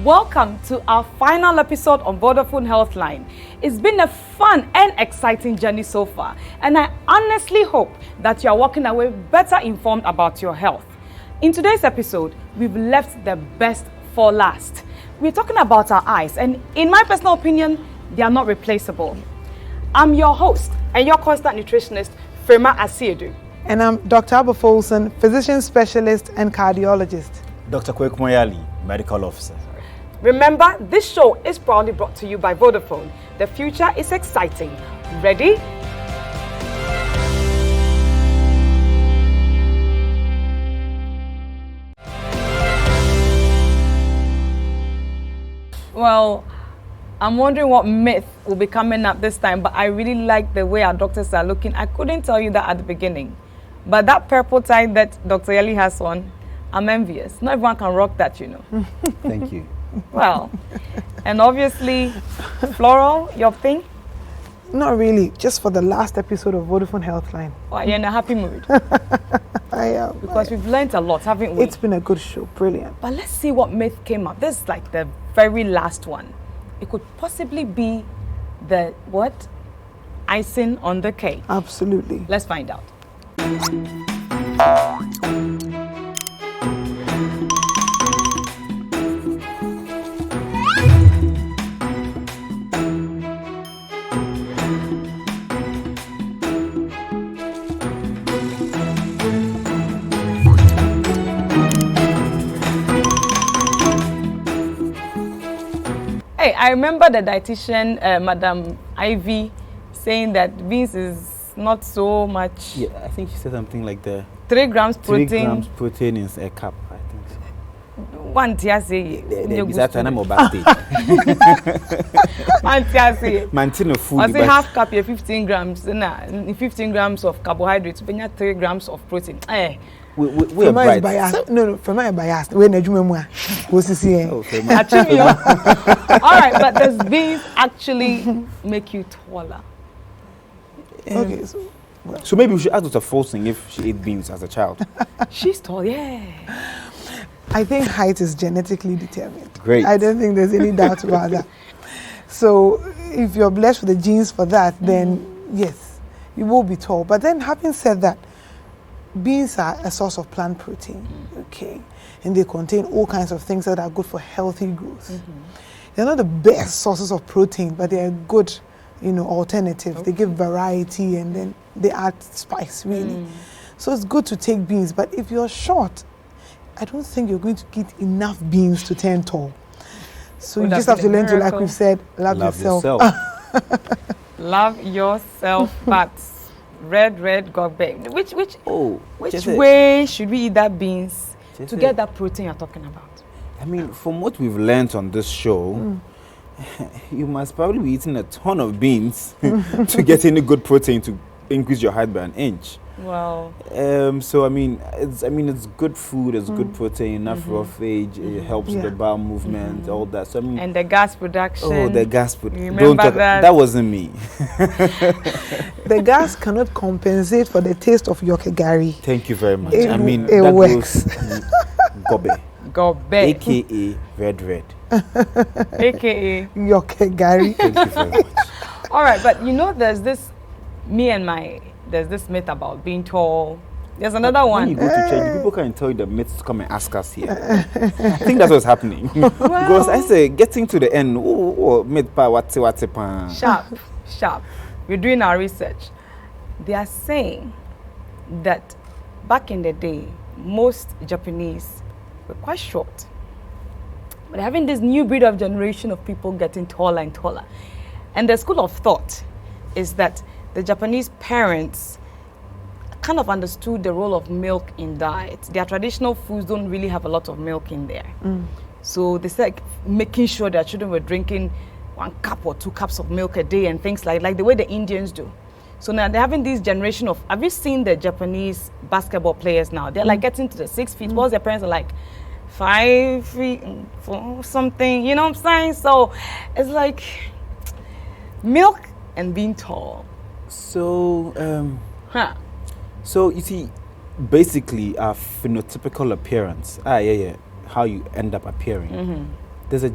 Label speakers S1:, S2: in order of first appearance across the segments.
S1: Welcome to our final episode on Vodafone Healthline. It's been a fun and exciting journey so far, and I honestly hope that you are walking away better informed about your health. In today's episode, we've left the best for last. We're talking about our eyes, and in my personal opinion, they are not replaceable. I'm your host and your constant nutritionist, Firma Asiedu.
S2: And I'm Dr. Abba Folson, physician specialist and cardiologist.
S3: Dr. Kwek Moyali, medical officer.
S1: Remember, this show is proudly brought to you by Vodafone. The future is exciting. Ready? Well, I'm wondering what myth will be coming up this time, but I really like the way our doctors are looking. I couldn't tell you that at the beginning, but that purple tie that Dr. Yali has on, I'm envious. Not everyone can rock that, you know.
S3: Thank you.
S1: Well, and obviously, Floral, your thing?
S2: Not really, just for the last episode of Vodafone Healthline.
S1: Well, you're in a happy mood.
S2: I am.
S1: Because we've learned a lot, haven't we?
S2: It's been a good show, brilliant.
S1: But let's see what myth came up. This is like the very last one. It could possibly be the, what? Icing on the cake.
S2: Absolutely.
S1: Let's find out. Hey, I remember the dietitian, Madam Ivy, saying that beans is not so much.
S3: Yeah, I think she said something like the
S1: 3 grams protein.
S3: 3 grams protein is a cup, I think so.
S1: One tiasi. One tiasi.
S3: Maintain food.
S1: I say half cup, 15 grams. 15 grams of carbohydrates. 3 grams of protein.
S3: We are bright.
S2: No, from my bias. We're not doing more. What's this here?
S1: All right, but does beans actually make you taller?
S2: Okay,
S3: so maybe we should ask Dr. Folson if she ate beans as a child.
S1: She's tall, yeah.
S2: I think height is genetically determined.
S3: Great.
S2: I don't think there's any doubt about that. So if you're blessed with the genes for that, then yes, you will be tall. But then having said that, beans are a source of plant protein, okay? And they contain all kinds of things that are good for healthy growth. They're not the best sources of protein, but they are good, alternatives. Okay. They give variety and then they add spice, really. So it's good to take beans, but if you're short, I don't think you're going to get enough beans to turn tall. So you just have to learn to, like we've said, love yourself.
S1: Love yourself, but red gobe. Which way should we eat that beans to get that protein you're talking about?
S3: I mean, from what we've learned on this show, you must probably be eating a ton of beans to get any good protein to increase your height by an inch.
S1: Wow.
S3: So it's good food, it's good protein, enough roughage, it helps the bowel movement, all that. So
S1: and the gas production.
S3: Oh, the gas production.
S1: Remember that?
S3: That wasn't me.
S2: The gas cannot compensate for the taste of yoke gari.
S3: Thank you very much.
S2: It works.
S3: Gobe. AKA red.
S1: AKA
S2: yoke gari.
S3: Thank you very much.
S1: All right, but there's this myth about being tall. There's another one.
S3: When you go to church, people can tell you the myths to come and ask us here. I think that's what's happening. Because I say, getting to the end, myth pa what's pa.
S1: Sharp. We're doing our research. They are saying that back in the day, most Japanese were quite short. But having this new breed of generation of people getting taller and taller. And the school of thought is that the Japanese parents kind of understood the role of milk in diet. Their traditional foods don't really have a lot of milk in there. So they started making sure their children were drinking 1 cup or 2 cups of milk a day and things like the way the Indians do. So now they're having this generation of, have you seen the Japanese basketball players now? They're like getting to the 6 feet, whilst their parents are like 5 feet, 4 something, you know what I'm saying? So it's like milk and being tall.
S3: So, so you see, basically our phenotypical appearance, how you end up appearing. There's a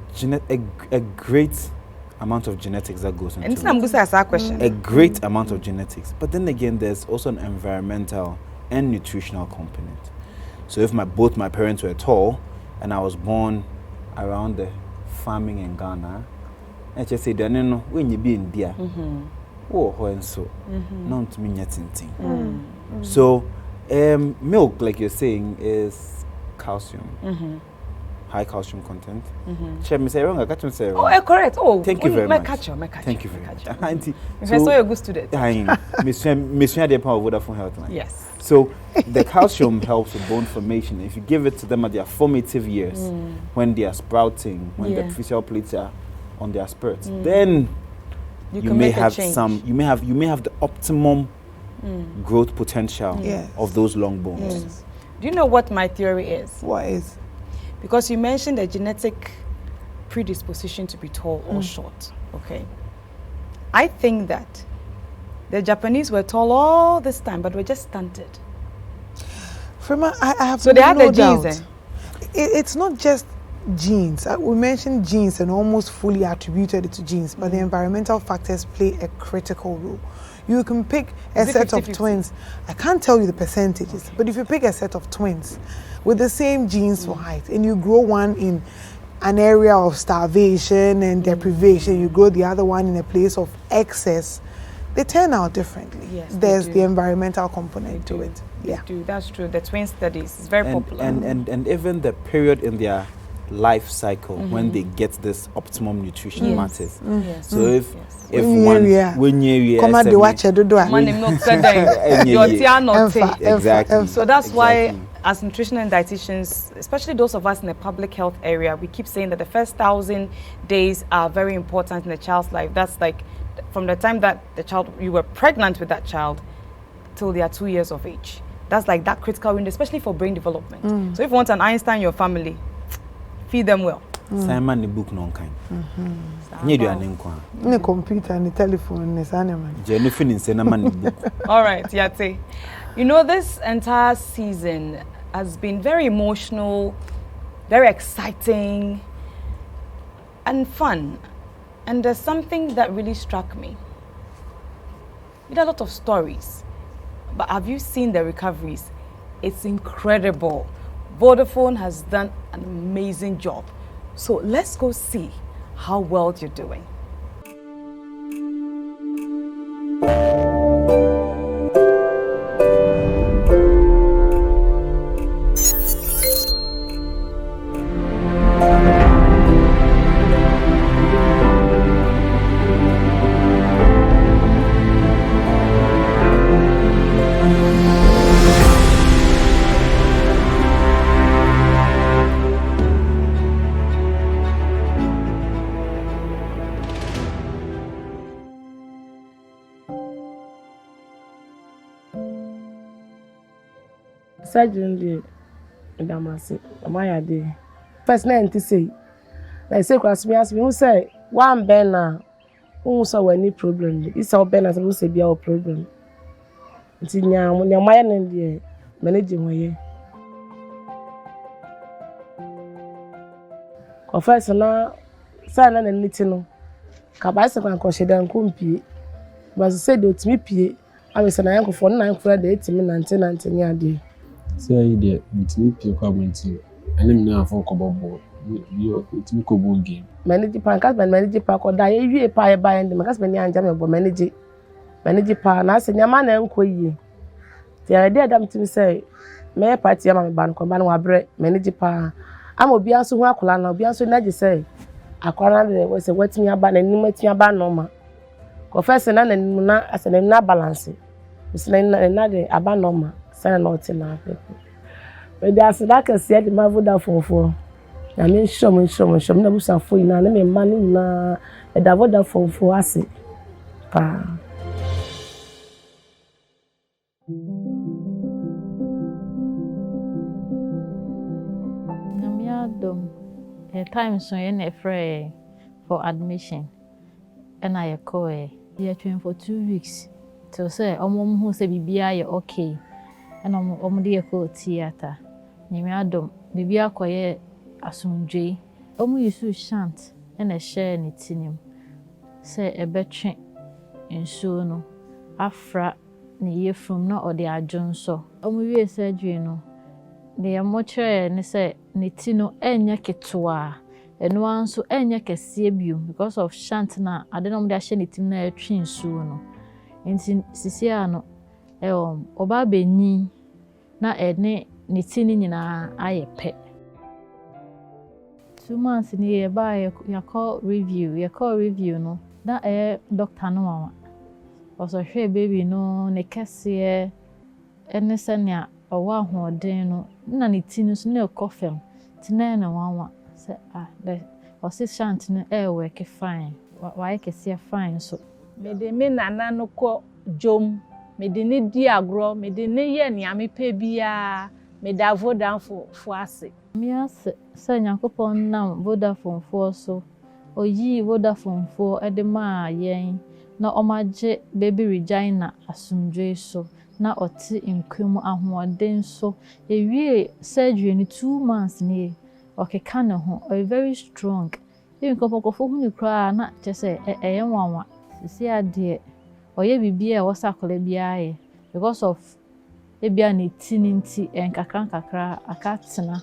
S3: great amount of genetics that goes into
S1: and I'm going to ask that question.
S3: A great amount of genetics, but then again, there's also an environmental and nutritional component. So if both my parents were tall, and I was born around the farming in Ghana, I just say, when you be in India, so not to me yet. So milk, like you're saying, is calcium. High calcium content.
S1: Oh, correct. Oh,
S3: thank you very much.
S1: Thank you very much.
S3: Auntie,
S1: so you're a good student.
S3: Miss the power of Vodafone Healthline.
S1: Yes.
S3: So the calcium helps with bone formation. If you give it to them at their formative years, when they are sprouting, when the facial plates are on their spurts, then you may have you may have the optimum growth potential of those long bones.
S1: Do you know what my theory is?
S2: What is?
S1: Because you mentioned the genetic predisposition to be tall or short, okay? I think that the Japanese were tall all this time, but were just stunted.
S2: Frema, I have
S1: so they had
S2: no
S1: the genes.
S2: It's not just genes. We mentioned genes and almost fully attributed it to genes, but the environmental factors play a critical role. You can pick a set of twins. I can't tell you the percentages, but if you pick a set of twins with the same genes for height, and you grow one in an area of starvation and deprivation, you grow the other one in a place of excess, they turn out differently.
S1: Yes,
S2: there's the environmental component to it.
S1: They do. That's true. The twin studies is very popular.
S3: And even the period in their life cycle when they get this optimum nutrition matters. So if when you
S2: come at the watch
S1: exactly. So that's why as nutrition and dietitians, especially those of us in the public health area, we keep saying that the first 1,000 days are very important in a child's life. That's like from the time that you were pregnant with that child till they are 2 years of age. That's like that critical window, especially for brain development. So if you want an Einstein in your family, feed them well.
S3: Simon the book non kind. You do
S2: the computer and the telephone is animal.
S3: Jennifer in Senaman book.
S1: All right, Yate. You know, this entire season has been very emotional, very exciting, and fun. And there's something that really struck me. We had a lot of stories, but have you seen the recoveries? It's incredible. Vodafone has done an amazing job. So let's go see how well you're doing.
S4: Surgery, Damasi, my idea. First name to say, like say, cross me, ask me, who say, one banner, who saw any problem. It's our banner, who say, be our problem. It's in your mind and the managing way. Confess now, sign and knitting. Cabasa and Cosheda and Kumpi, but said to me, P. I was an uncle for 9 for the 18 and 10 year day.
S5: Say dear, it's me community. And I'm now for Cobo. It's me Cobo game.
S4: Manage Pancas, manage Park or die. You pay by and the Macasmania and Jamaica manage Parnas and your man and Quay. The idea that to say, may I party my bank or Banwa bread, manage Pa. I will be also Wakulana, be also Naji say. I cornered was a wet me about and limit me about normal. Confess and not as an not balancing. It's another about normal. Not in our people. But there's like I said, my Vodafone for Na me shom na busa fo ina na me ma na e da Vodafone fo ase pa.
S6: Na me adom time so ye na free for admission. And I call ye train for 2 weeks. To say omo hu say bibia ye okay. And omo dey go theater. Ni me adom bibia koye asumdwe. Omo yusu shant and a share ni tinim. Say e betwe nsuo no afra ni ye from na ode adwonso. Omo wie surgery no. De amochre ni say ni tino enya ketwa. Eno anso enya kese bio because of shant na ade no de ahye ne tim na atwi nsuo no. Nti sisia no oba benyi na ene ne tini nyina ayepe. 2 months ni ye ba ya call review no na doctor no mama also hwe baby no ne kese ene sania owa hoden no na ne tini so na ekofem tina na wanwa say the shant no work fine why kese fine so
S7: me de me nana no ko jom me de ne di agro me de ne ye nia me pe bia me da Vodafone fo ase
S6: me ase say Nyankopon nam Vodafone fo so oyi Vodafone fo edema yen na omaje baby regina asumdwe so na oti nkwemu ahoden so ewie surgery ni 2 months ni okay can ho very strong even kopokofo hu ni kra na chese eyenwanwa sisi ade oye bibia wasakole biaye because of ebia ne tininti enkakra akatena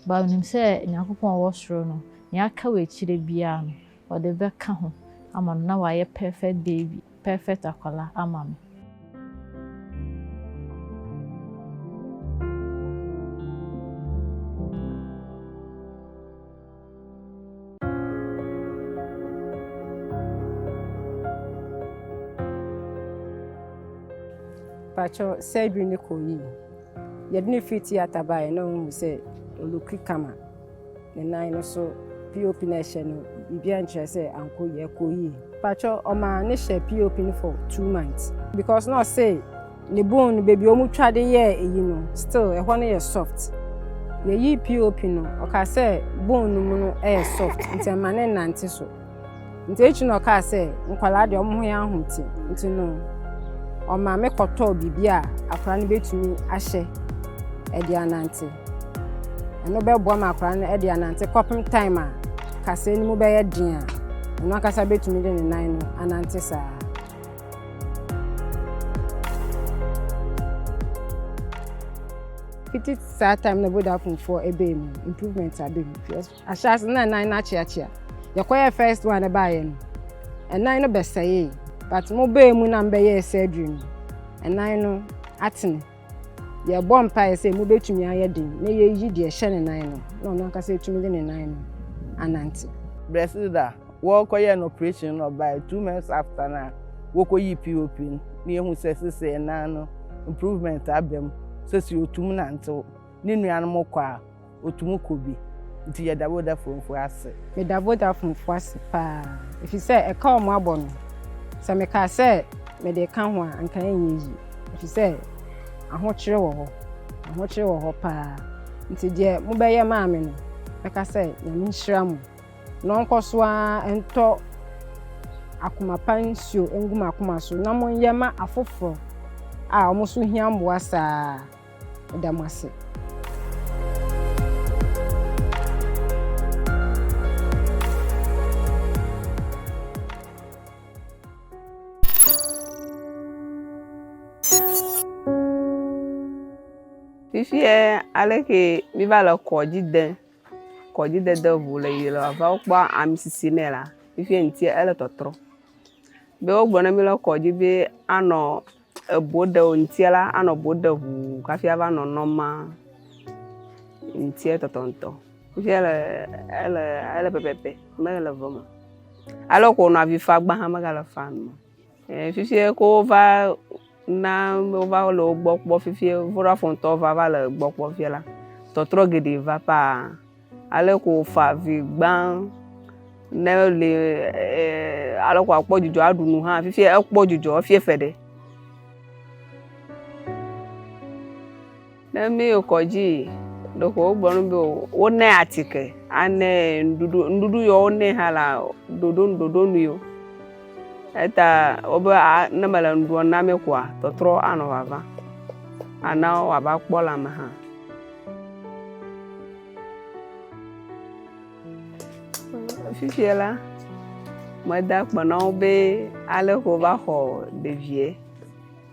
S6: ba nim se Nyankopon wo soro no ya ka we chire bia no ode beka ho ama na waye perfect baby perfect akwala ama me.
S8: Pacho surgery ni ko yi ye dini fit theater ba na hu say oluki kama ne nan no so pop na hye no bibia nche say anko ye ko yi pacho o ma ne hye pop ni for 2 months because no say ne bone baby o mu twade ye eyi no still e ho no ye soft ye yi pop no o ka say bone mu no e soft nti ma ne nante so nti echi no ka say nkwala de o mu ho ya ahunti nti no o ma me koto bibia akra ne betumi ahye e dia nante eno be bo ma akra ne e dia nante kopim time a kase ni mu be ye din a eno akasa betumi de ne nan no anante sa fiti sa time na Vodafone for ebe mu improvement abem ashas na nan na chia yakoye first one ba ye no enan no be say but mo be mu na mbe ye surgery no enan no atene ye bom pa say mo betumi aye din na ye yi de hye ne nan no no akasa etumi de ne nan no anante
S9: Bresida wo koye an operation no by 2 months after na wo koyi POP ni ehun se nan no improvement abem so si otum na nte ni nuan mo kwa otum ko bi nti ye da Vodafone fo ase
S8: me da Vodafone fo ase pa if you say e ka mo abono se me ka say me de ka ho anka enye yi if you say ahokyere wo ho pa nti de mo be ye ma me no me ka say nyame nhira mo no nkoso a ento akoma pansio enguma akoma so na mo ye ma afoforo a omo so hia mboa saa da mase
S10: Fifie aleke mi va la koji de vule yelo va kwa amisisi nela fifie ntie ele totro be ogbona mi la koji be ano boda ontiela ano boda hu kafia va no noma ntie totonto fifie ele pepepe me la voma alors qu'on a vu fa gba ha magala fan fifie ko va na va lo gbokpo fifie Vodafone to va le gbokpo fie la totro gede va pa ale ko fa vi gban ne le ale ko akpɔ dzidzɔ aɖu nu hã fifi ekpɔ dzidzɔ fie fe ɖe ne mi kɔdzi donc wo gbɔ nu be wo ne atike ane nuɖuɖu yo wo ne hã la dodo nu yo eta wo be ne me le nuɖuɖu na mi koa tɔtrɔ anɔ vava ana waba kpɔ lãme hã fifi la meda kpe na wo be ale ko va xɔ ɖevie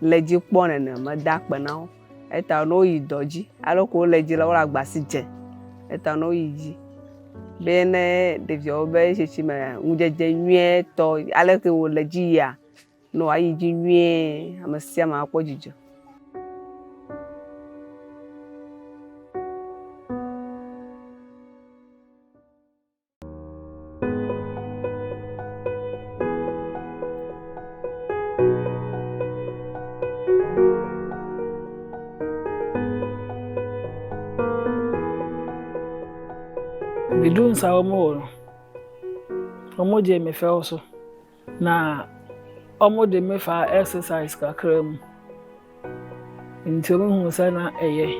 S10: le dzi kpɔ nene meda kpe na wo eta no yi dɔ dzi ale ko le dzi la wo agbasi dze eta no yi dzi be ne ɖeviawo be tsitsi me ŋudzedze nyuie tɔ ale ke wo le dzi ya no ayi dzi nyuie ame sia ame akpɔ dzidzɔ
S11: Bidun sa omo je me fe also na omo de me fa exercise kakra mu nti mo hu sa na eye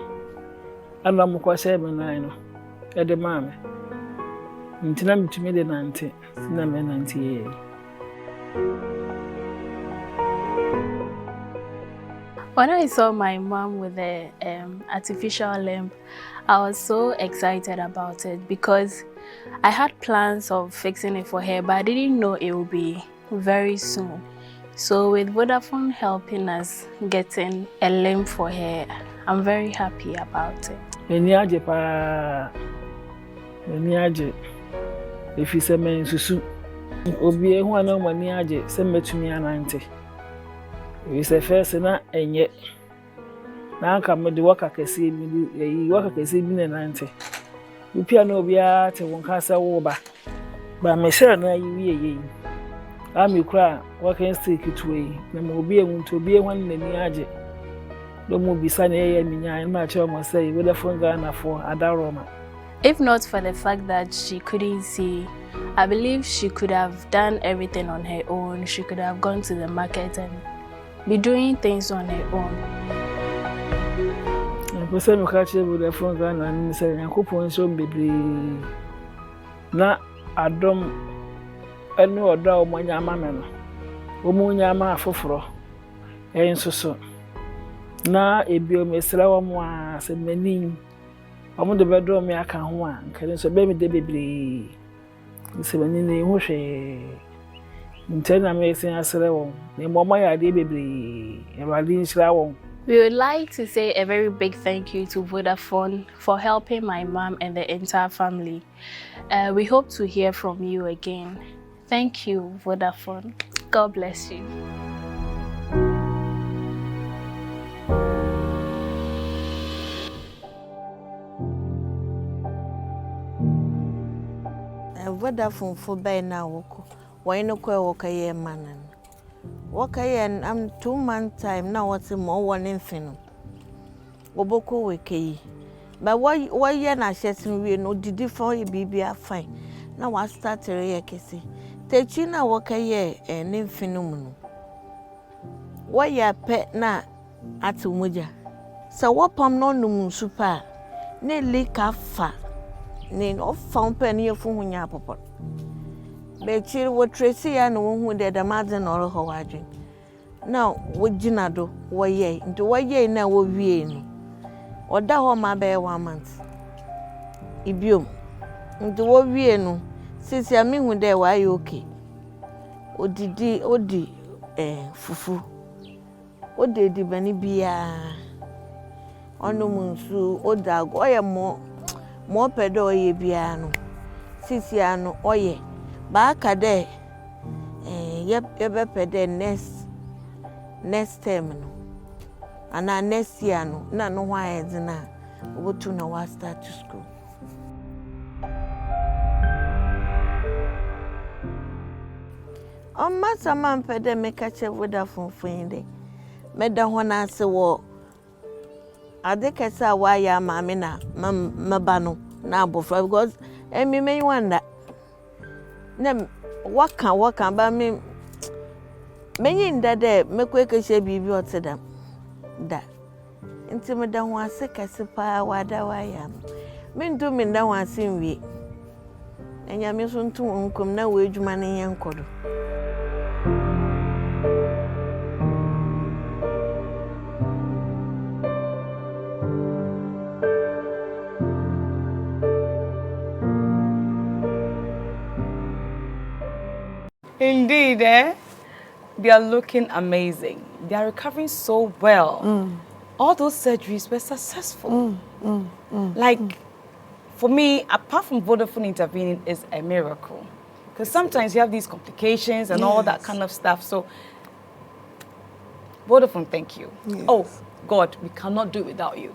S11: ana mo kwa se me nan no e de ma me nti na mitumi de nante na me nante ye.
S12: When I saw my mom with the artificial limb, I was so excited about it because I had plans of fixing it for her, but I didn't know it would be very soon. So with Vodafone helping us getting a limb for her, I'm very happy about it.
S11: Eniaje pa eniaje efi se men susu obi ehu ana mo eniaje se metumi anante. We say first na enye na aka me de waka kese bi yi waka kese bi na nante upia na obi a te won ka se wo ba me share na yi wie ami kura waka stick to yi na mo obi ehun to obi ehun na ni age do mo bisa na ye minya ma che mo say we the phone Ghana for adaroma.
S12: If not for the fact that she couldn't see, I believe she could have done everything on her own. She could have gone to the market and be doing things on her own.
S11: Because I'm catching with the phone and saying, "I hope on some baby." Na Adam, I know that my mamma, Umunya ma fofro, and so. Na a bio mesra moi, said many. I'm on the bedroom, I can't one. Can you say, baby, the baby? It's a many whoosh. Intena messing as well. The mama idea baby, and
S12: we would like to say a very big thank you to Vodafone for helping my mom and the entire family. We hope to hear from you again. Thank you, Vodafone. God bless you.
S13: Vodafone for by now. Why no kwa wakaye manan? Wakaye am 2 month time now what's more one infino. Woboko weke. But why ye na shetting we no did for you be fine. Now I start to rekesi. Techina wakaye and infinum. Why ya pet na atumuja? So what pam no num super. Ne lika fa. Ne no found penny of Funya papa. Bechiri wo Tracy ya no hu de da madzen no ho wadwen. Now wo gina do wo ye nti wo ye na wo wie no. Oda ho ma be 1 month. Ibiom. Nti wo wie no sisi ami hu de wa ye okay. Odi fufu. Odi di bani bia. Ono munsu oda go ye mo pedo ye bia no. Sisi ano oye. Baaka de yebe pede next term no ana next year no na no hwa edina obotu na wa start to school. On masa man pede me kache Vodafone finde meda ho na ase wo ade kesa wa ya maame na maba no na abofra because me me wonder na waka ba me menyin da de mekweke she bibi otedam da nti me da ho ase kase pa wada wayam me ndu me da ho ase nwie enya me so ntu nkom na we adwuma ne yenkodo.
S1: Indeed, they are looking amazing. They are recovering so well. All those surgeries were successful. Like, for me, apart from Vodafone intervening, is a miracle. Because sometimes you have these complications and all that kind of stuff. So, Vodafone, thank you.
S2: Yes.
S1: Oh, God, we cannot do it without you.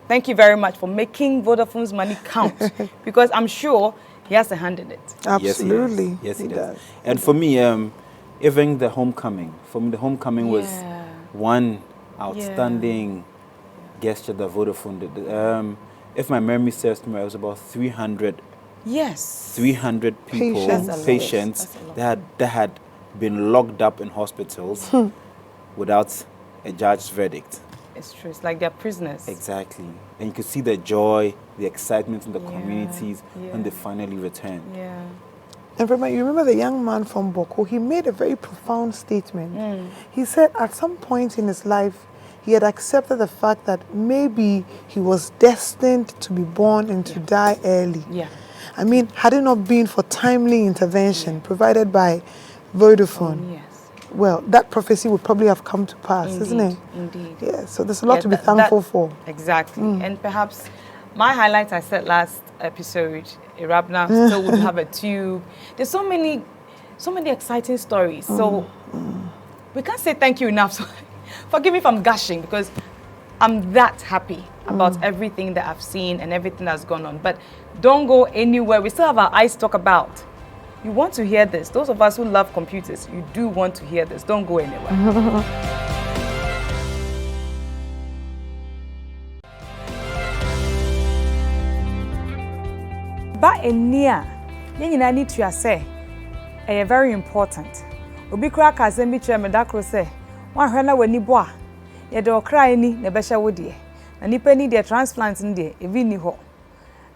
S1: Thank you very much for making Vodafone's money count. Because I'm sure he has a hand in it.
S2: Absolutely.
S3: Yes, he does. And for me, even the homecoming. For me, the homecoming was one outstanding gesture that Vodafone did. If my memory serves me, it was about 300.
S1: Yes.
S3: 300 people, patients that had been locked up in hospitals without a judge's verdict.
S1: It's true. It's like they're prisoners.
S3: Exactly. And you could see the joy, the excitement in the communities when they finally returned.
S2: Yeah. And you remember the young man from Boko, he made a very profound statement. He said at some point in his life, he had accepted the fact that maybe he was destined to be born and to die early.
S1: Yeah.
S2: I mean, had it not been for timely intervention provided by Vodafone, well, that prophecy would probably have come to pass, isn't it?
S1: Indeed.
S2: Yeah, so there's a lot to be thankful for.
S1: Exactly. And perhaps my highlights I said last episode, Irabna still would have a tube. There's so many exciting stories. So we can't say thank you enough. So forgive me if I'm gushing because I'm that happy about everything that I've seen and everything that's gone on. But don't go anywhere. We still have our eyes to talk about. You want to hear this. Those of us who love computers, you do want to hear this. Don't go anywhere. But in near, you need to say, very important. Obi kura kaze mi chere me dakro say, wan hwe na wani bo a, ye de okra ni na be hye wodie. Na nipa ni de transplant ni de, evi ni ho.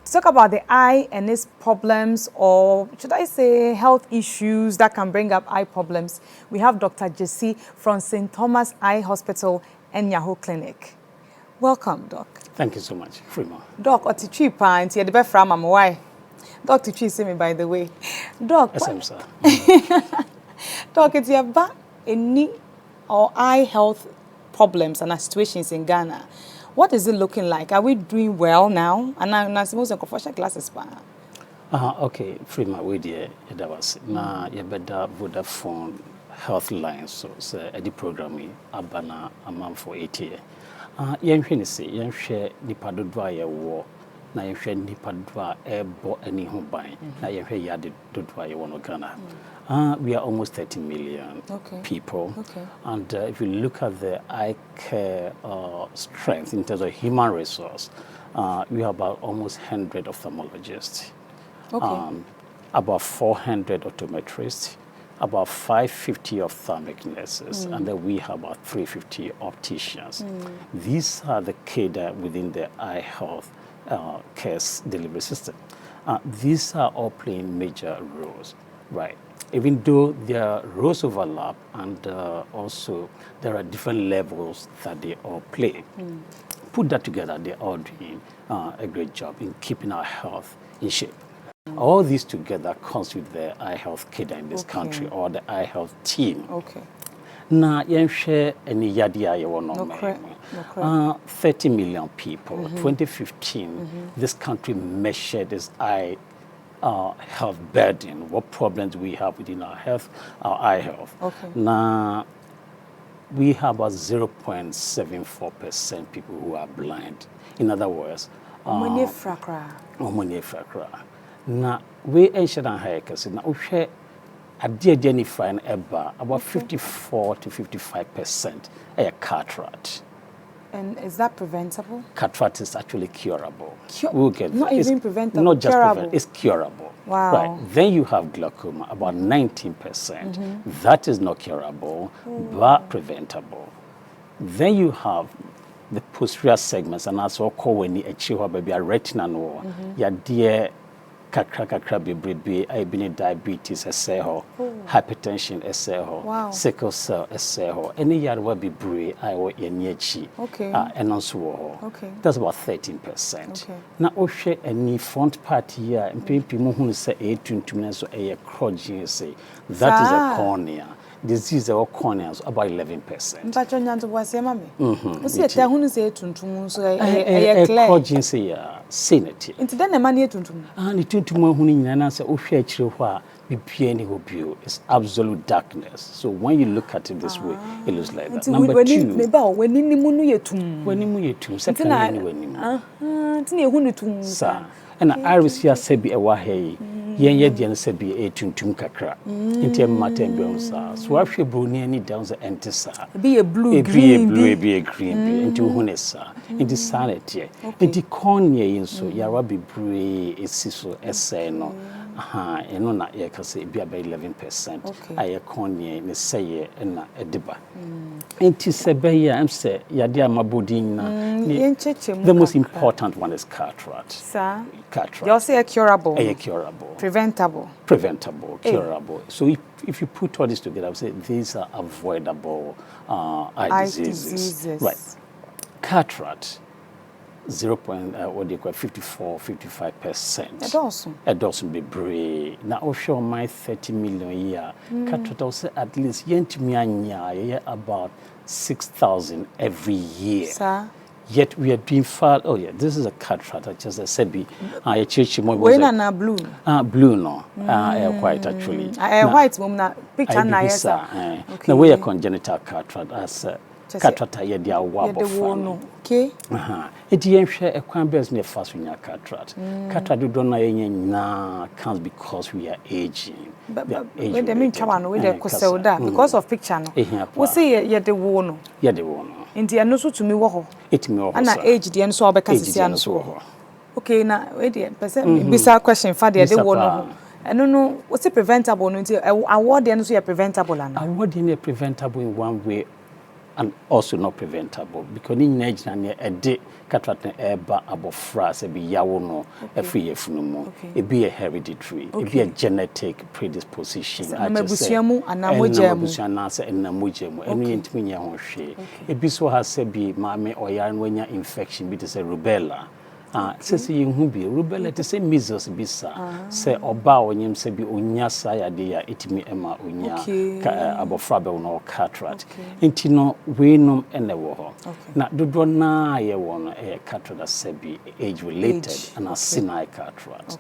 S1: To talk about the eye and its problems, or should I say health issues that can bring up eye problems, we have Dr. Jesse from St. Thomas Eye Hospital and Yahoo Clinic. Welcome, Doc.
S14: Thank you so much, Frima.
S1: Doc, oti twi pa nti de be fra mama why? Doc to see me, by the way. Doc,
S14: sir.
S1: Doc, it's about any or eye health problems and situations in Ghana. What is it looking like? Are we doing well now? And now, most of the classes.
S14: Okay, Frima, we did that was na you better Vodafone Healthline, so the program abana amount for 8 years. Young Finney, young share the Padua war. Na yehwe nipa dwa ebo ani ho ban na yehwe yade dodwa ye wono Ghana. We are almost 30 million people. And if you look at the eye care strength in terms of human resource, we have about almost 100 ophthalmologists, about 400 optometrists, about 550 ophthalmic nurses, and then we have about 350 opticians. These are the cadre within the eye health care delivery system. These are all playing major roles, right? Even though their roles overlap, and also there are different levels that they all play. Put that together, they're all doing a great job in keeping our health in shape. All these together constitute the eye health cadre in this country, or the eye health team. Na yenhwe eni yadia ye wono 30 million people. 2015, this country measured its eye health burden, what problems we have within our eye health. Now, we have about 0.74% people who are blind. In other words, now, we ancient and high now we identifying about 54 to 55% a cataract.
S1: And is that preventable?
S14: Cataract is actually curable.
S1: Not even preventable.
S14: Not just preventable, it's curable.
S1: Wow.
S14: Right. Then you have glaucoma, about 19%. That is not curable, but preventable. Then you have the posterior segments, and also call when you achieve a retina no. Ya dear kakra bebrebe I been diabetes eseho, hypertension eseho, sickle cell eseho. Any yarwa bebre I wo yenyechi.
S1: Okay.
S14: And also
S1: okay.
S14: That's about 13%.
S1: Okay.
S14: Now oshe any front part here mpempi mu hunu se e tuntum so e crudging say that is a cornea. Disease or corneas about 11%.
S1: But you know what say, mommy? See, I tell you say tuntum so
S14: a crudging say sanity.
S1: Into then the money tuntum.
S14: And it tuntum huni nyana say ohwe achire ho a bibia ni hobio is absolute darkness. So when you look at it this way, it looks like that. Number two,
S1: when ni mu no yetum.
S14: When ni mu yetum, se kan ni when ni.
S1: Tini ehunu tum.
S14: Sa. And iris here say bi ewa hey. Yen de say bi e tuntum kakra. Inti matem bi on sa. So ahwe broni ani down the enter sa.
S1: Be a blue green.
S14: Be a green. Inti hunu sa. Inti sanity. Inti cornea yin so yawa be bree esiso essay no. Aha, eno na ye ka say bi about 11%. Aye cornea ne say na ediba. Inti sebe am say yade amabodi na. The most important one is cataract.
S1: Sir.
S14: Cataract.
S1: You say curable.
S14: Curable.
S1: Preventable.
S14: Preventable, curable. So if you put all this together, I would say these are avoidable eye diseases. Right. Cataract, 54, 55%. It doesn't be brave. Now, I'll show my 30 million a year. Cataract, I'll say at least about 6,000 every year.
S1: Sir.
S14: Yet we are doing far. Oh yeah, this is a cataract. I just said, I changed more.
S1: When na blue?
S14: Blue no. White actually.
S1: White mom na picture na yesa.
S14: Now we are congenital cataract as cataract ye dia wabo.
S1: Okay.
S14: It yen share a kwan best near fast when cataract. Cataract do na yen na comes because we are aging.
S1: But when they mean chawan we dey kosel da because of picture no. We say ye de wo no.
S14: Ye de wo no.
S1: Inti ano so tumi wo ho.
S14: Etimi wo ho.
S1: Ana age de so obeka sisi ano so. Okay na we dey person bisa question fa de wo no. Eno no what's preventable no nti award de no so ye preventable ana.
S14: Award de preventable in one way and also not preventable because in age na e de cataract na eba abofra se bi yawo no free efunumu e be a hereditary e be a genetic predisposition
S1: amabusuamu anamojemu
S14: se enamojemu enu yentimi nya ho hwe e bi so ha se bi maame oyar no nya infection bi te se rubella sese yehu bi rubella te se measles bi sa se oba onyem se bi onya sa yade ya etimi ema onya abofra be no cataract intino weenum enewo ho na dodo na ye won cataract se bi age related and senile cataract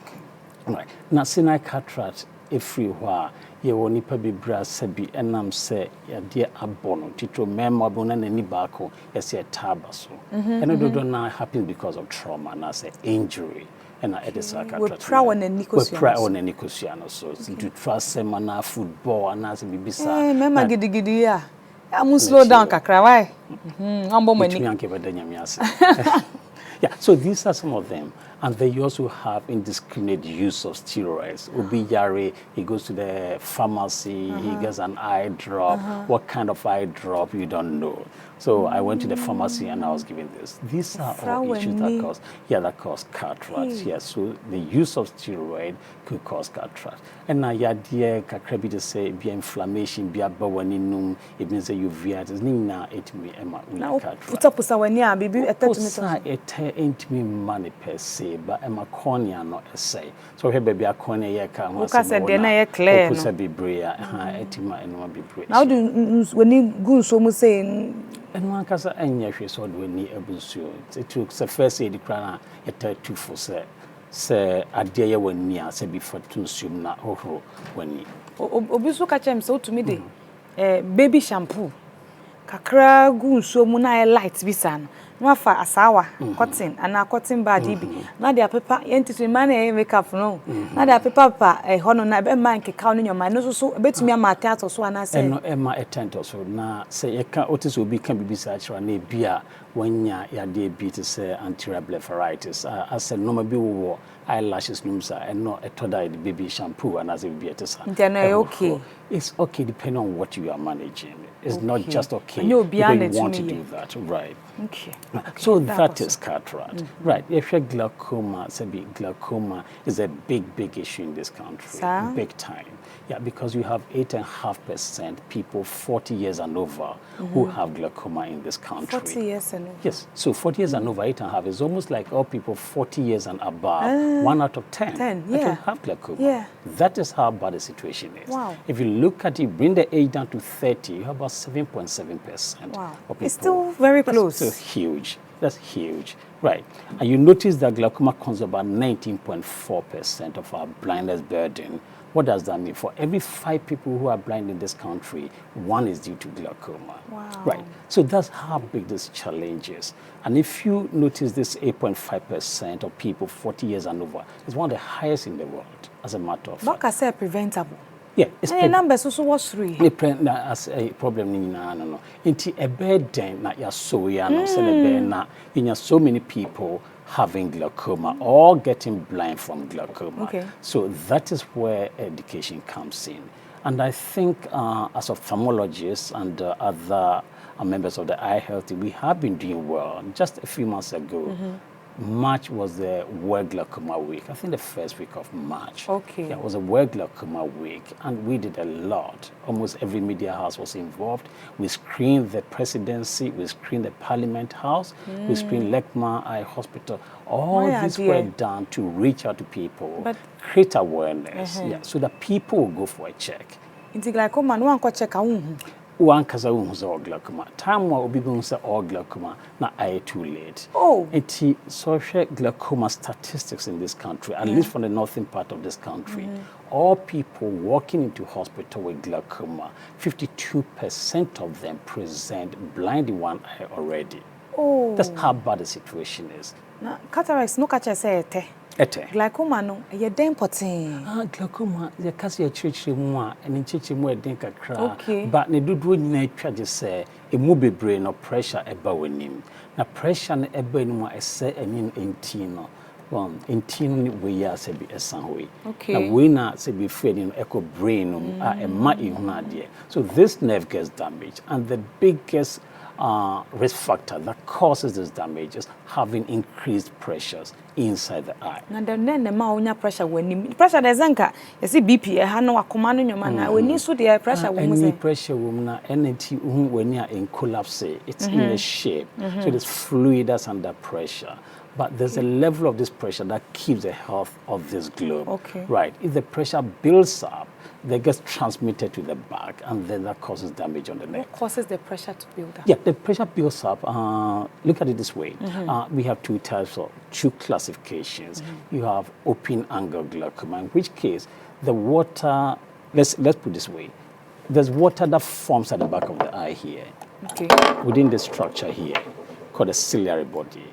S14: right na senile cataract everywhere ye woni pa bibra sabi enam se ya de abono tito memo abona na ni baako ese taba so and dodo na happens because of trauma na say injury and it is cataract
S1: we proud na
S14: nikosiano so to trust them na football and as bibisa
S1: mema gidigidi ya am slow down kakra why ambo mani
S14: yeah, so these are some of them. And they also have indiscriminate use of steroids. Ubi Yari, he goes to the pharmacy, he gets an eye drop. What kind of eye drop, you don't know. So I went to the pharmacy and I was given this. These are all issues that cause cataract. Yes, so the use of steroid could cause cataract. And now dear kakrebi to say be inflammation, be abawaninum, it means that uveitis, nina it me emma cataract.
S1: Put up usawanya, bibi
S14: me money per se, but emma cornea not essay. So here baby a cornea ye can
S1: once a dinner clear.
S14: Pusa be brea, etima and one be brea.
S1: Now do when you go so much saying
S14: and one casa and yes, we saw when ni ebusio. It took the first aid crana a 32 for say a day when near say before to assume na oho when ni
S1: obiso ka chem so to me de baby shampoo kakra gu so mu na light bi san no fa asawa cotton and a cotton bad na dia paper yenti so man e make up no na dia paper pa e hono na be man ke ka no nyoma no so betumi ama theater so ana say
S14: no ema etento so na say e ka otis obi kan bibisa achira na bia wanya ya de bi to say anti-blepharitis as a normal bi wo eyelashes numsa and no a toda baby shampoo and as a be etesa
S1: okay.
S14: It's okay depending on what you are managing. It's not just okay
S1: you
S14: want to do that, right?
S1: Okay.
S14: So that is cataract, right? If you're glaucoma, glaucoma is a big issue in this country, big time. Yeah, because you have 8.5% people 40 years and over who have glaucoma in this country.
S1: 40 years and over.
S14: Yes, so 40 years and over, 8.5 is almost like all people 40 years and above. 1 out of 10 actually have glaucoma.
S1: Yeah.
S14: That is how bad the situation is.
S1: Wow.
S14: If you look at it, bring the age down to 30, you have about 7.7%.
S1: Wow. It's still very close.
S14: That's still huge. That's huge. Right. And you notice that glaucoma comes about 19.4% of our blindness burden. What does that mean? For every 5 people who are blind in this country, 1 is due to glaucoma.
S1: Wow.
S14: Right. So that's how big this challenge is. And if you notice this 8.5% of people 40 years and over, it's one of the highest in the world, as a matter of fact.
S1: Like I said, preventable.
S14: Yeah, it's
S1: numbers also was 3.
S14: As a problem no. Inti a bed den na ya so ya no se na in so many people having glaucoma or getting blind from glaucoma.
S1: Okay.
S14: So that is where education comes in. And I think as ophthalmologists and other members of the eye health, we have been doing well. Just a few months ago, March was the World Glaucoma Week. I think the first week of March.
S1: Okay.
S14: Yeah, it was a World Glaucoma Week, and we did a lot. Almost every media house was involved. We screened the presidency, we screened the Parliament House, we screened Lekma Eye Hospital. All this were done to reach out to people, create awareness, so that people will go for a check.
S1: It's glaucoma, no one can check
S14: One kaza unhuza glaucoma. Time wa obi unhuza glaucoma na aye too late.
S1: Oh.
S14: Eti social glaucoma statistics in this country, at least from the northern part of this country, all people walking into hospital with glaucoma, 52% of them present blind in one eye already.
S1: Oh.
S14: That's how bad the situation is.
S1: Na cataracts no catch say
S14: ete.
S1: Glaucoma no ye den potin.
S14: Glaucoma ye kasi ye chirichiri mu a eni chirichiri mu eden kakra.
S1: Okay.
S14: But ne dudu nyina atwa de say emu bebre no pressure eba wanim. Na pressure no eba nim a ese enin enti no. Enti no we ya se bi esan hoyi.
S1: Okay.
S14: Na we na se bi free no echo brain no a ema ihuna ade. So this nerve gets damaged, and the biggest risk factor that causes this damage is having increased pressures inside the eye.
S1: Na the ma onya pressure when pressure the zanka you see BP ha no akoma no nyoma na when so the pressure wo
S14: any pressure woman na energy when you are in collapse it's in a shape, so it is fluid that's under pressure. But there's a level of this pressure that keeps the health of this globe.
S1: Okay.
S14: Right. If the pressure builds up, that gets transmitted to the back, and then that causes damage on the neck.
S1: What causes the pressure to build up?
S14: Yeah, the pressure builds up. Look at it this way. We have two classifications. You have open angle glaucoma, in which case the water, let's put it this way. There's water that forms at the back of the eye here.
S1: Okay.
S14: Within the structure here, called the ciliary body.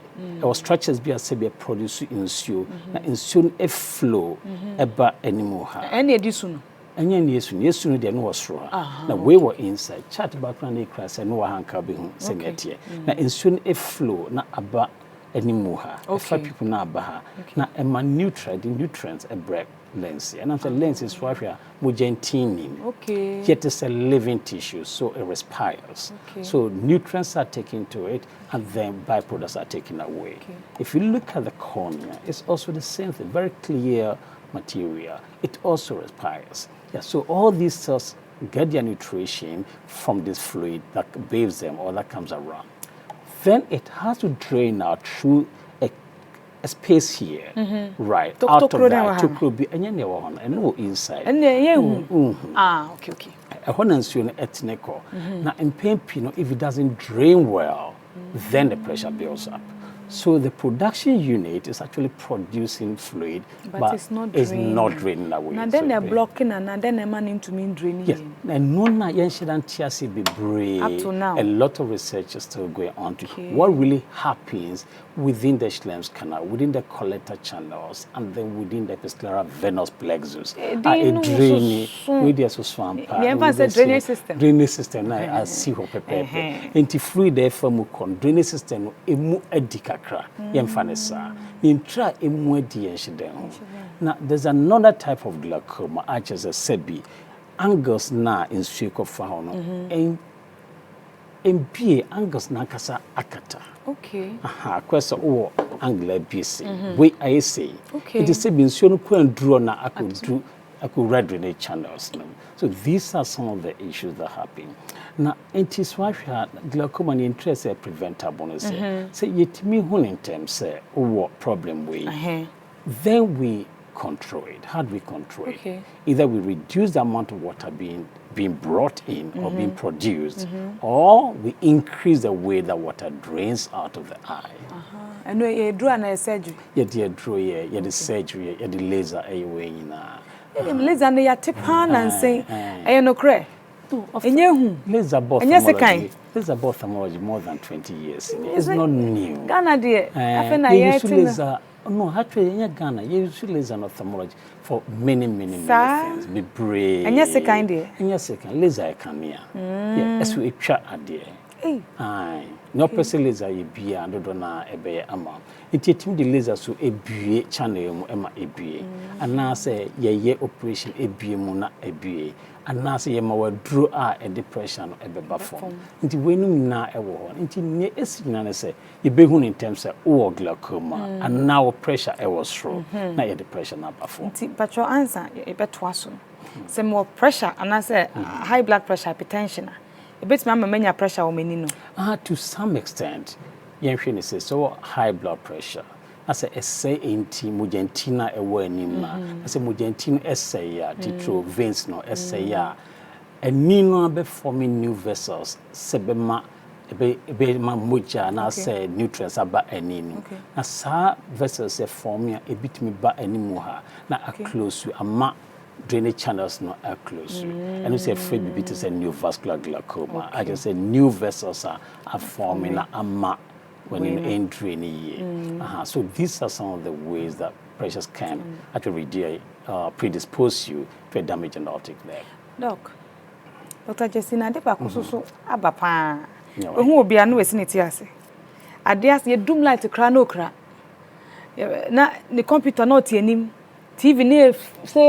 S14: Our structures be as be produce insuo. Na insuo e flow eba anymore.
S1: Any edisun.
S14: Yes, no, they no sure. Now we were inside. Chat background e crash and no hanka be hu senetie. Na insuo e flow na aba anymore. Okay. People na aba. Na ema nutrients e break lens. And I'm saying lens is right here mugentinin.
S1: Okay.
S14: Yet it's a living tissue, so it respires.
S1: Okay.
S14: So nutrients are taken to it, and then byproducts are taken away.
S1: Okay.
S14: If you look at the cornea, it's also the same thing, very clear material. It also respires. Yeah, so all these cells get their nutrition from this fluid that bathes them or that comes around. Then it has to drain out through a space here, right, out of that, to could be any one, and no inside.
S1: Okay.
S14: A honansuon etnico. Now, in pain, if it doesn't drain well, then the pressure builds up. So the production unit is actually producing fluid, but it's not draining away.
S1: And then they're blocking, and then they're manning to mean draining.
S14: Yes, and no, be brave.
S1: Up to now,
S14: a lot of research is still going on to what really happens within the Schlems canal, within the collector channels, and then within the epistolar venous plexus. A draining, with the swamp,
S1: drainage system.
S14: Drainage system, I see what pepe. Into fluid there from drainage system, emu edikakra, yemfanesa. Intra emu edienshiden. Now, there's another type of glaucoma, which is a sebi. Angles na in shake of fauna. And be angles na kasa akata.
S1: Okay.
S14: Aha, question or angle BC. Wait, I say. Okay. It is a been shown and draw na I could read drainage channels. So these are some of the issues that happen. Now, it is why we had glaucoma and interest preventable. Say, yet me in terms say, what problem we. Then we control it. How do we control it? Either we reduce the amount of water being brought in or being produced, or we increase the way the water drains out of the eye.
S1: And you draw an surgery.
S14: Yeah, draw the surgery, the laser away in
S1: laser na ya tipan and say, I no cray.
S14: Laser ophthalmology. Laser ophthalmology more than 20 years. It's not new.
S1: Ghana dear.
S14: Laser. No, actually, in Ghana, you use laser ophthalmology for many things. Be brave.
S1: And yes, a kind dear.
S14: And yes, a kind laser can near. Yes, we chat a dear. Aye. No person laser ye be and dona a bear amount. It team the laser so a BA channel Emma a BA. And now say ye operation a BA mona a BA. And now say ye ma draw a depression a beba form. Into when na a war. Into near a say ye be in terms of glaucoma. And now pressure I was through. Now your depression up form.
S1: But your answer a bit twasso. Some more pressure and I say high blood pressure, hypertension. A bit many pressure or menino.
S14: To some extent, young say so high blood pressure. I say essay in Mugentina away nima. I say Mugentino essay titro veins no essay and nino be forming new vessels. Sebema ebe ma muja na say nutrients aba enino. Na sa vessels e forming a bit me ba animo na a close to a ma drainage channels not are close. And you say afraid it is a new vascular glaucoma. I just say new vessels are forming a ma when you ain't draining. So these are some of the ways that pressures can actually predispose you to a damage in the optic nerve.
S1: Doc, Dr. Jessina, de pa kususu abapa. Who be anu esiniti ase. Adias ye doom light kra no kra. Na the computer not enim. TV ne say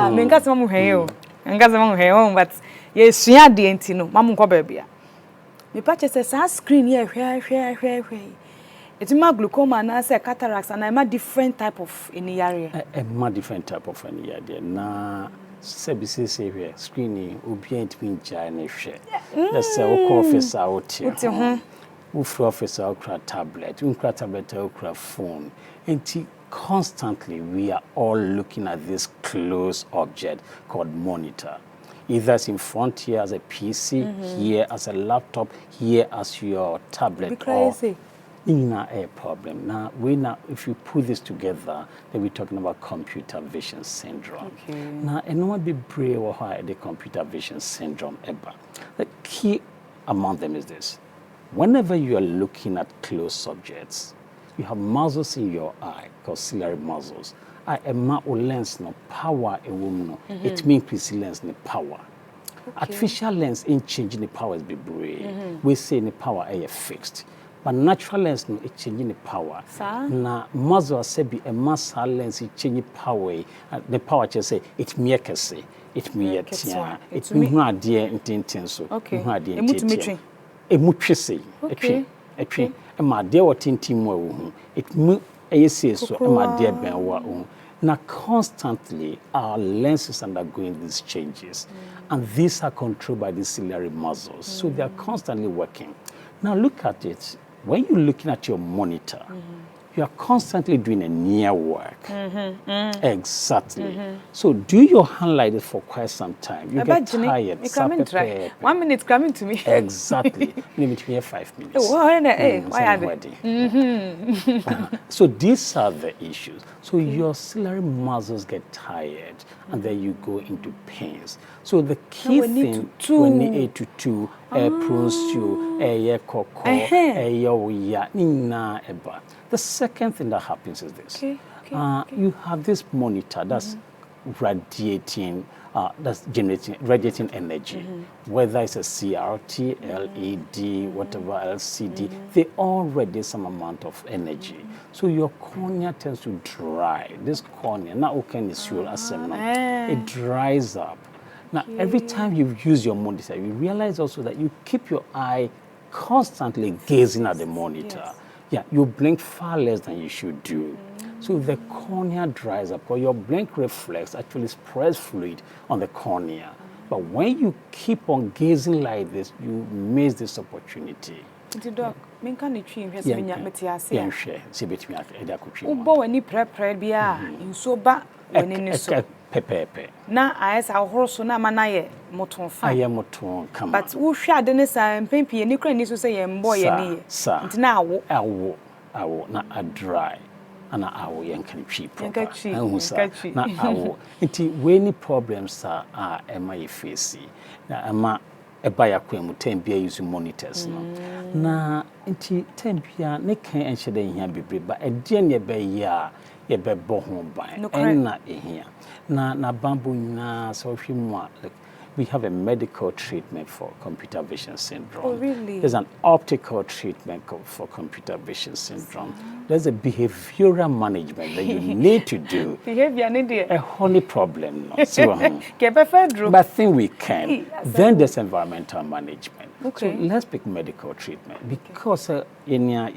S1: me ngase mamu heye ngase mamu heye but ye sua de enti no mamu nko ba bia me pa che say screen here hwe it's ma glaucoma na say cataracts and I'm different type of any area
S14: a different type of any area na say be say here screen obi entimi nja na hwe let's say o office out here wo free office out tablet unkra tablet ukra phone enti constantly we are all looking at this close object called monitor. Either it's in front here as a PC, here as a laptop, here as your tablet.
S1: Crazy.
S14: In a problem. Now, if you put this together, then we're talking about computer vision syndrome. Now, and no one be brave or high the computer vision syndrome ever. The key among them is this. Whenever you are looking at close subjects, you have muscles in your eye called ciliary muscles. A lens no power a woman. It means increase lens no power. Artificial lens ain't changing the power is be brave. We say the power is fixed. But natural lens no it changing the power. Na muscle say be a muscle lens it changing power. The power just say it me kese. It me yetia. It me hu ade intentin so. Hu ade intentin. Emutwese. Etwe. Ma dear what in team it mo so ma dear ben now constantly our lens is undergoing these changes and these are controlled by the ciliary muscles so they are constantly working. Now look at it when you're looking at your monitor you are constantly doing a near work. Exactly. So do your hand like this for quite some time. You get tired.
S1: 1 minute coming to me.
S14: Exactly. Limit me 5 minutes.
S1: Why are they?
S14: So these are the issues. So your ciliary muscles get tired, and then you go into pains. So the key thing when you eat to two, prunes you, the second thing that happens is this. You have this monitor that's radiating, that's radiating energy, whether it's a CRT, LED, whatever, LCD, they all radiate some amount of energy. So your cornea tends to dry. This cornea, it dries up. Now, every time you use your monitor, you realize also that you keep your eye constantly gazing at the monitor. Yeah, you blink far less than you should do. So the cornea dries up, or your blink reflex actually spreads fluid on the cornea. But when you keep on gazing like this, you miss this opportunity.
S1: Doc, I can't
S14: pepepe.
S1: Na ayesa ahoroso na manaye motonfa.
S14: Aye moton kama.
S1: But wo hwa de ne sa mpempie ni kra ni so say ye mbo ye ne ye. Nti na awo na a dry. Ana awo yen kan twi proper. Na awo. Nti we ni problems are ema ye face. Na ema eba ya kwemu tempia use monitors no. Na nti tempia ne kan enhye de hia bebre ba ede ne be ya ye be bo ho ban. Enna ehia. Na bambo na so like we have a medical treatment for computer vision syndrome. Oh, really?
S14: There's an optical treatment for computer vision syndrome. There's a behavioral management that you need to do.
S1: Behavior need
S14: a honey problem. No? So,
S1: but
S14: I think we can. Then there's environmental management.
S1: Okay.
S14: So let's pick medical treatment because in your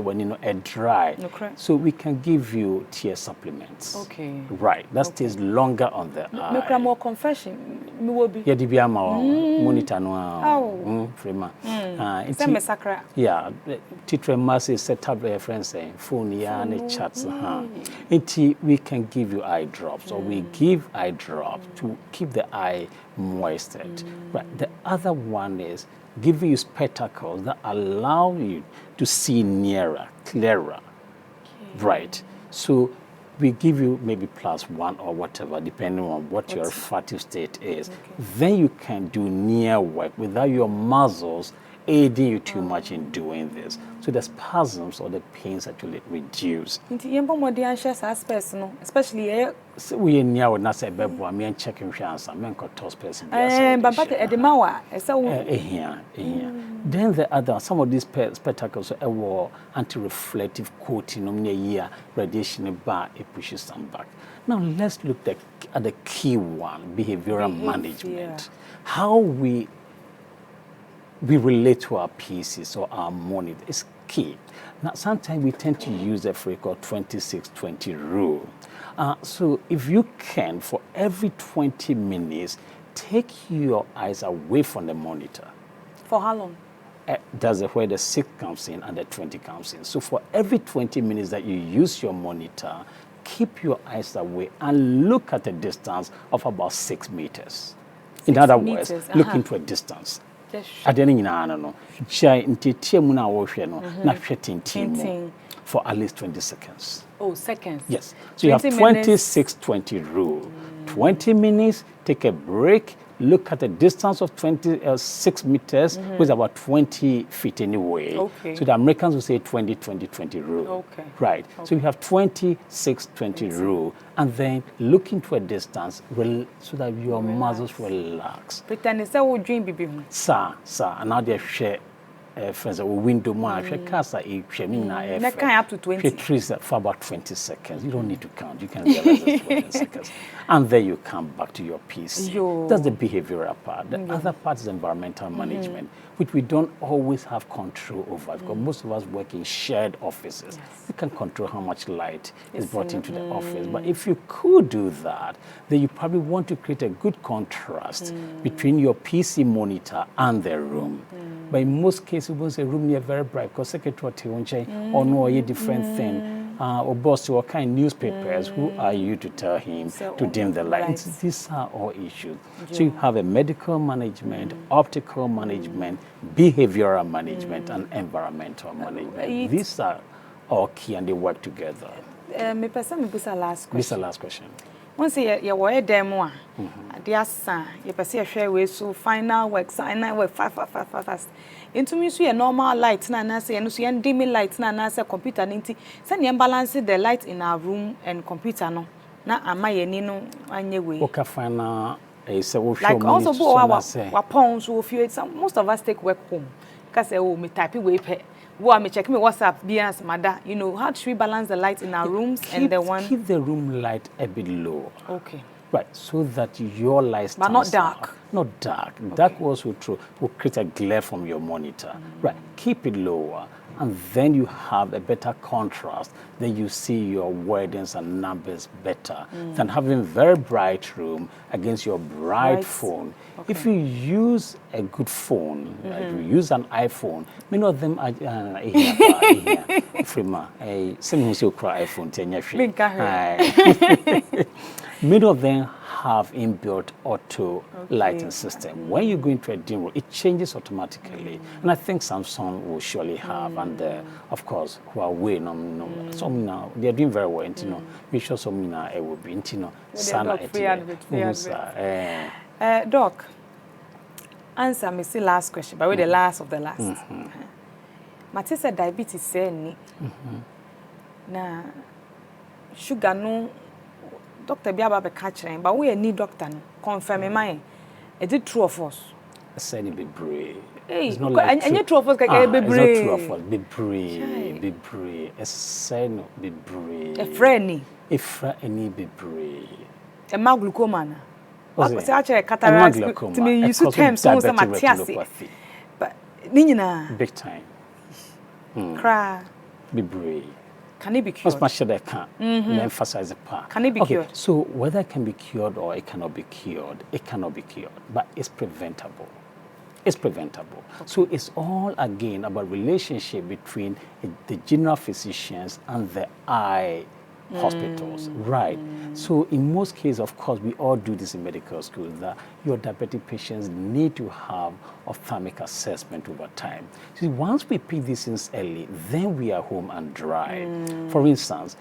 S14: when you know a dry, so we can give you tear supplements.
S1: Okay.
S14: Right. That stays longer on the eye.
S1: Me more confession. Me will be.
S14: Yeah, DBA monitor no. Frema.
S1: It's a sakra.
S14: Yeah. Teacher must set up a friend saying phone yeah and chats. We can give you eye drops, or we give eye drops to keep the eye moistened. Right. The other one is giving you spectacles that allow you to see nearer, clearer. Right. So we give you maybe +1 or whatever, depending on what your refractive state is. Then you can do near work without your muscles aiding you too much in doing this. So the spasms or the pains actually reduce.
S1: Especially
S14: we near would not say bebo, me and checking chance, and men could toss person.
S1: But at the Mawa,
S14: then the other, some of these spectacles are anti-reflective coating, year radiation bar, it pushes some back. Now let's look at the key one, behavioral management. How we relate to our pieces or our monitor is key. Now, sometimes we tend to use a phrase called 26-20 rule. So if you can, for every 20 minutes, take your eyes away from the monitor.
S1: For how long?
S14: That's where the 6 comes in and the 20 comes in. So for every 20 minutes that you use your monitor, keep your eyes away and look at a distance of about 6 meters. In other words, look into a distance. For at least 20 seconds.
S1: Oh, seconds.
S14: Yes. So you have 26-20 rule. 20 minutes, take a break, look at a distance of 26 meters, which is about 20 feet anyway.
S1: Okay.
S14: So the Americans will say 20-20-20 rule.
S1: Okay.
S14: Right. Okay. So you have 26-20 rule, and then look into a distance so that your muscles relax.
S1: Pretend it's a dream, baby.
S14: Sir, and now they share. Friends, window more. Casa up
S1: to 20.
S14: For about 20 seconds. You don't need to count. You can realize it's 20 seconds. And then you come back to your PC. That's the behavioral part. The other part is environmental management, which we don't always have control over because most of us work in shared offices. You can control how much light is brought into the office. But if you could do that, then you probably want to create a good contrast between your PC monitor and the room. But in most cases, times you won't say room near very bright because secretary won't change or no a different thing. Or boss to what kind newspapers, who are you to tell him to dim the lights? These are all issues. So you have a medical management, optical management, behavioral management, and environmental management. These are all key and they work together.
S1: Me person me busa last question.
S14: This is the last question.
S1: Once you were demo, dear son, you perceive share way so final work, fast. Into me, so a normal light, and say, and so dimming lights, and I say computer, ninety. Send you balance the light in our room and computer. No, now am I no anyway.
S14: Okay, final.
S1: Like also, our pounds will feel most of us take work home. Because me type away pay. Well, me check me WhatsApp, BS, mother. You know, how should we balance the light in our rooms and the one?
S14: Keep the room light a bit low.
S1: Okay.
S14: Right, so that your light
S1: but not dark.
S14: Not dark. Okay. Dark also true will create a glare from your monitor. Right, keep it lower, and then you have a better contrast. Then you see your wordings and numbers better than having very bright room against your bright phone. Okay. If you use a good phone, right, you use an iPhone, many of them are iPhone. Many of them have inbuilt auto lighting system. When you go into a dim room, it changes automatically. And I think Samsung will surely have. And of course, Huawei, some now, they are doing very well. You know, we sure some now it will be, you know, Sana.
S1: Doc, answer me see last question, but we're the last of the last. Matisse said diabetes say na sugar no. Doctor Biaba be catching, but we need doctor confirm mine. Is it true of us?
S14: I said it be brave.
S1: It's not like and you true of us, be brave.
S14: It's not true of us. Be brave. Be brave. I said no. Be brave.
S1: A friend.
S14: A friend. Be brave.
S1: A glaucoma. I say actually cataract. To me, you should term so much Matiasi. But Nina.
S14: Big time.
S1: Cry.
S14: Be brave.
S1: Can it be cured?
S14: Much they can. Emphasize the part.
S1: Can it be cured?
S14: So whether it can be cured or it cannot be cured, it cannot be cured, but it's preventable. It's preventable. Okay. So it's all again about relationship between the general physicians and the eye hospitals, right? So in most cases, of course, we all do this in medical school, that your diabetic patients need to have ophthalmic assessment over time. See, once we pick these things early, then we are home and dry. For instance,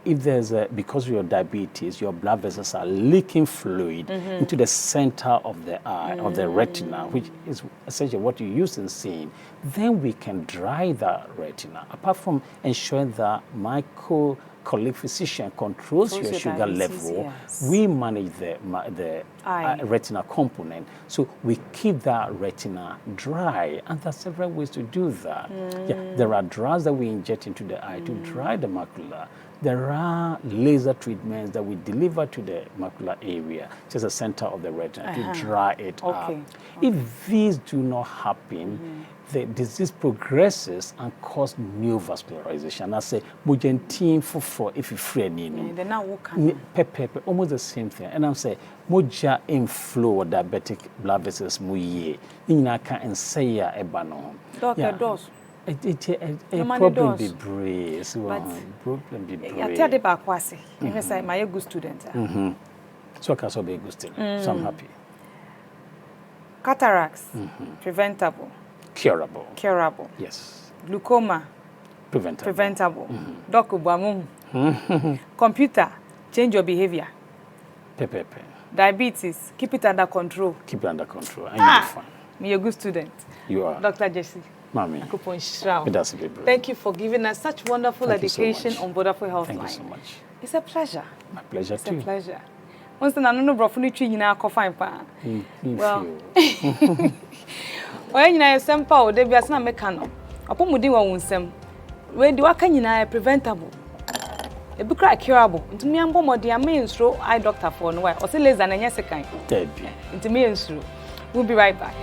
S14: if there's because of your diabetes, your blood vessels are leaking fluid into the center of the eye, of the retina, which is essentially what you use in seeing, then we can dry the retina. Apart from ensuring that colleague physician controls your sugar level, we manage the retina component. So we keep that retina dry, and there are several ways to do that. There are drugs that we inject into the eye to dry the macula. There are laser treatments that we deliver to the macular area, just the center of the retina, to dry it up. If these do not happen, the disease progresses and causes new vascularization. I say, mojentin for if you free almost the same thing. And I'm saying, moja inflow diabetic blood vessels muye. Ina can say a ebano.
S1: Doctor dose.
S14: A problem be brave. Problem be brave.
S1: I tell the back wasi. You say my good student.
S14: So I can also be a good student. So I'm happy.
S1: Cataracts, preventable.
S14: Curable. Yes.
S1: Glaucoma. Preventable. Doc Computer, change your behavior. Diabetes, keep it under control.
S14: Keep it under control. And you'll be fine.
S1: Me a good student.
S14: You are.
S1: Dr. Jessie.
S14: Mommy.
S1: Thank you for giving us such wonderful education on Vodafone Healthline.
S14: Thank you so much.
S1: It's a pleasure.
S14: My pleasure too.
S1: It's a pleasure. Once the nano brofuni tree in our coffin pan. Well, when you are simple, there be a snap mechano. Upon Mudi won't sem. When do I can you preventable? A book like curable. Into me and Bomo, dear main throw eye doctor for no while, or say less than a yes kind. Into me and through. We'll be right back.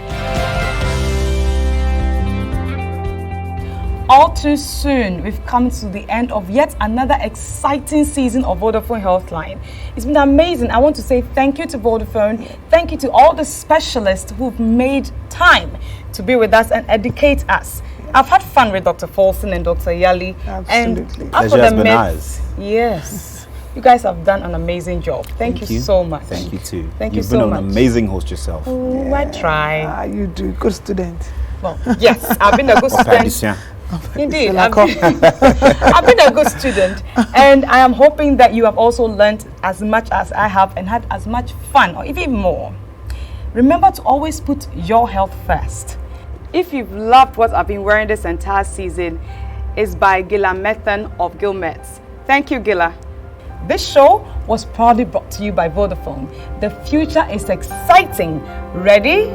S1: all too soon, we've come to the end of yet another exciting season of Vodafone Healthline. It's been amazing. I want to say thank you to Vodafone. Thank you to all the specialists who've made time to be with us and educate us. I've had fun with Dr. Folson and Dr. Yali.
S2: Absolutely.
S1: And
S3: Pleasure has been ours.
S1: Yes. You guys have done an amazing job. Thank you so much.
S3: Thank you too.
S1: Thank
S3: You've
S1: you so
S3: been
S1: much.
S3: an amazing host yourself.
S1: Oh, I try.
S2: You do. Good student.
S1: Well, yes, I've been a good student. Indeed, I've been a good student, and I am hoping that you have also learned as much as I have and had as much fun, or even more. Remember to always put your health first. If you've loved what I've been wearing this entire season, it's by Gila Methan of Gilmets. Thank you, Gila. This show was proudly brought to you by Vodafone. The future is exciting. Ready?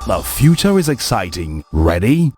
S15: The future is exciting. Ready?